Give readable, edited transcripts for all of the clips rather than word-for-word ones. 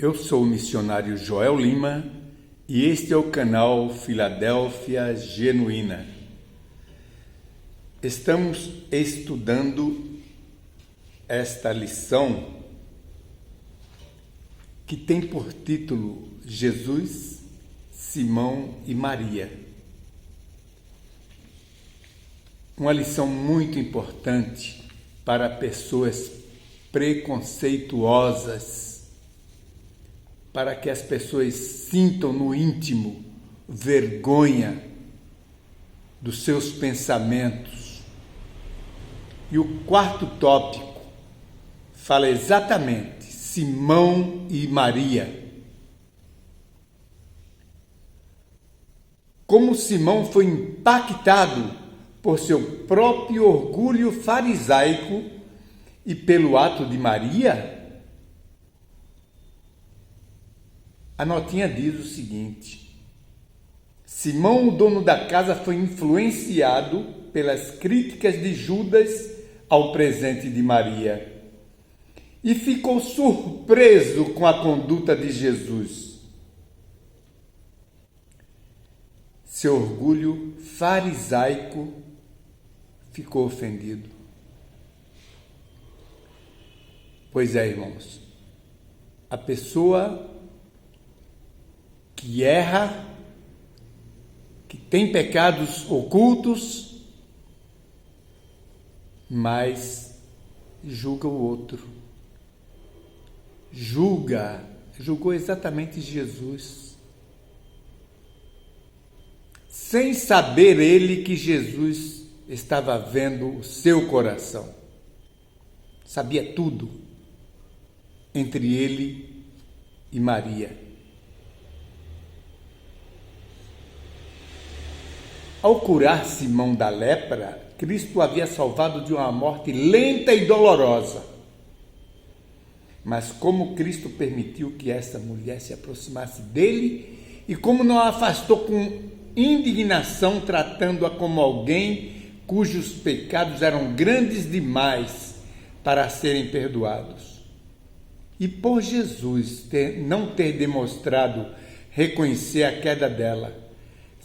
Eu sou o missionário Joel Lima e este é o canal Filadélfia Genuína. Estamos estudando esta lição que tem por título Jesus, Simão e Maria. Uma lição muito importante para pessoas preconceituosas, para que as pessoas sintam no íntimo vergonha dos seus pensamentos. E o quarto tópico fala exatamente Simão e Maria. Como Simão foi impactado por seu próprio orgulho farisaico e pelo ato de Maria? A notinha diz o seguinte: Simão, o dono da casa, foi influenciado pelas críticas de Judas ao presente de Maria e ficou surpreso com a conduta de Jesus. Seu orgulho farisaico ficou ofendido. Pois é, irmãos, a pessoa que erra, que tem pecados ocultos, mas julga o outro. Julgou exatamente Jesus, sem saber ele que Jesus estava vendo o seu coração. Sabia tudo entre ele e Maria. Ao curar Simão da lepra, Cristo o havia salvado de uma morte lenta e dolorosa. Mas como Cristo permitiu que essa mulher se aproximasse dele e como não a afastou com indignação, tratando-a como alguém cujos pecados eram grandes demais para serem perdoados. E por Jesus não ter demonstrado reconhecer a queda dela,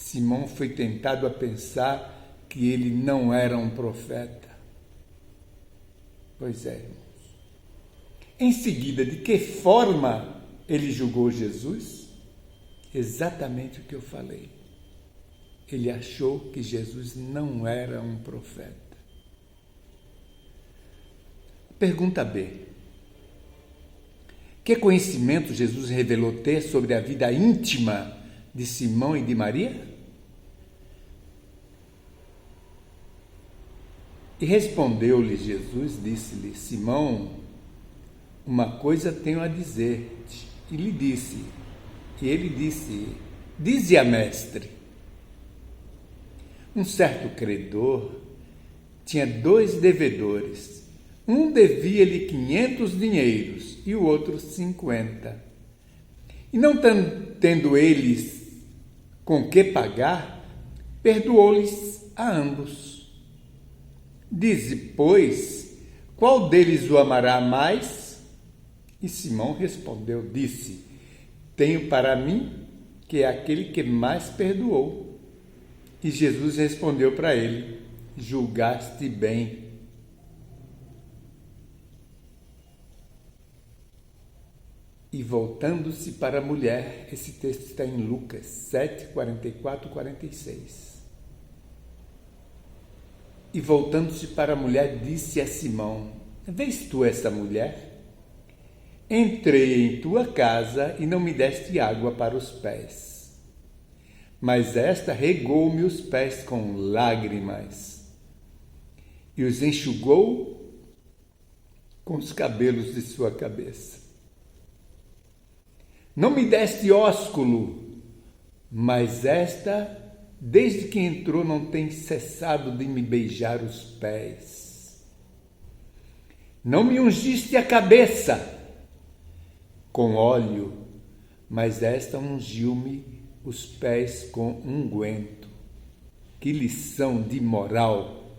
Simão foi tentado a pensar que ele não era um profeta. Pois é, irmãos. Em seguida, de que forma ele julgou Jesus? Exatamente o que eu falei. Ele achou que Jesus não era um profeta. Pergunta B. Que conhecimento Jesus revelou ter sobre a vida íntima de Simão e de Maria? E respondeu-lhe Jesus, disse-lhe: Simão, uma coisa tenho a dizer-te. E ele disse: dize-a, mestre. Um certo credor tinha 2 devedores. Um devia-lhe 500 dinheiros e o outro 50. E não tendo eles com que pagar, perdoou-lhes a ambos. Dize, pois, qual deles o amará mais? E Simão respondeu, disse: tenho para mim que é aquele que mais perdoou. E Jesus respondeu para ele: julgaste bem. E voltando-se para a mulher, esse texto está em Lucas 7, 44 e 46. E voltando-se para a mulher, disse a Simão: vês tu essa mulher? Entrei em tua casa e não me deste água para os pés, mas esta regou-me os pés com lágrimas e os enxugou com os cabelos de sua cabeça. Não me deste ósculo, mas esta, desde que entrou, não tem cessado de me beijar os pés. Não me ungiste a cabeça com óleo, mas esta ungiu-me os pés com unguento. Que lição de moral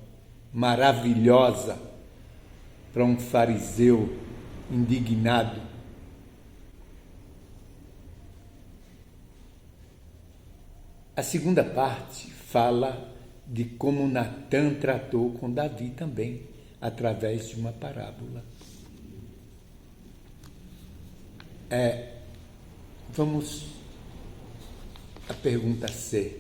maravilhosa para um fariseu indignado. A segunda parte fala de como Natã tratou com Davi também, através de uma parábola. Vamos à pergunta C.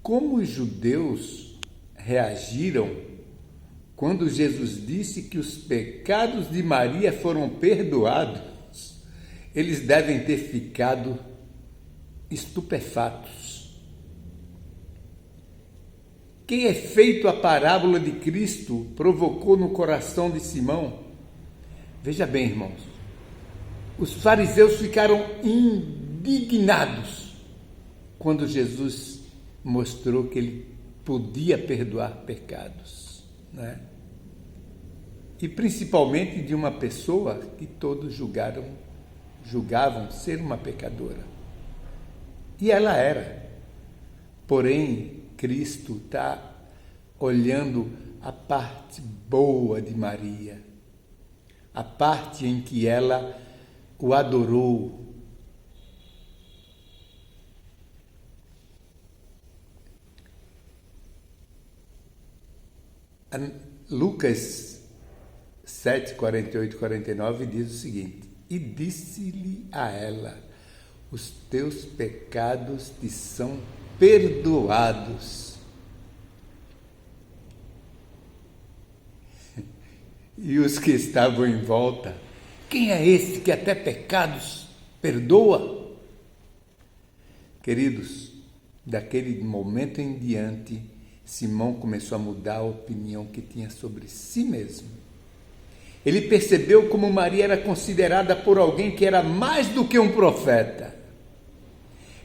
Como os judeus reagiram quando Jesus disse que os pecados de Maria foram perdoados? Eles devem ter ficado estupefatos. Que efeito a parábola de Cristo provocou no coração de Simão? Veja bem, irmãos, os fariseus ficaram indignados quando Jesus mostrou que ele podia perdoar pecados, né? E principalmente de uma pessoa que todos julgavam ser uma pecadora. E ela era. Porém, Cristo está olhando a parte boa de Maria, a parte em que ela o adorou. Lucas 7, 48 e 49 diz o seguinte: e disse-lhe a ela: os teus pecados te são perdoados. E os que estavam em volta: quem é esse que até pecados perdoa? Queridos, daquele momento em diante, Simão começou a mudar a opinião que tinha sobre si mesmo. Ele percebeu como Maria era considerada por alguém que era mais do que um profeta.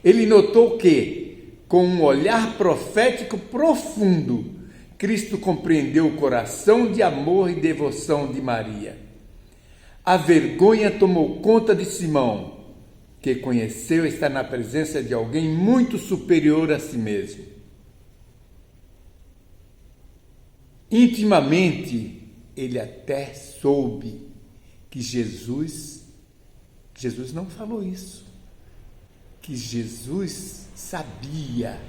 Ele notou que, com um olhar profético profundo, Cristo compreendeu o coração de amor e devoção de Maria. A vergonha tomou conta de Simão, que conheceu estar na presença de alguém muito superior a si mesmo. Intimamente, ele até soube que Jesus não falou isso, que Jesus sabia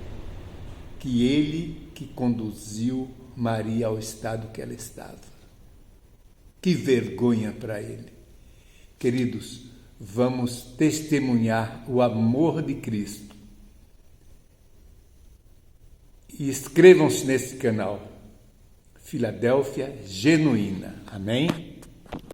que ele que conduziu Maria ao estado que ela estava. Que vergonha para ele. Queridos, vamos testemunhar o amor de Cristo. E inscrevam-se nesse canal. Filadélfia Genuína. Amém?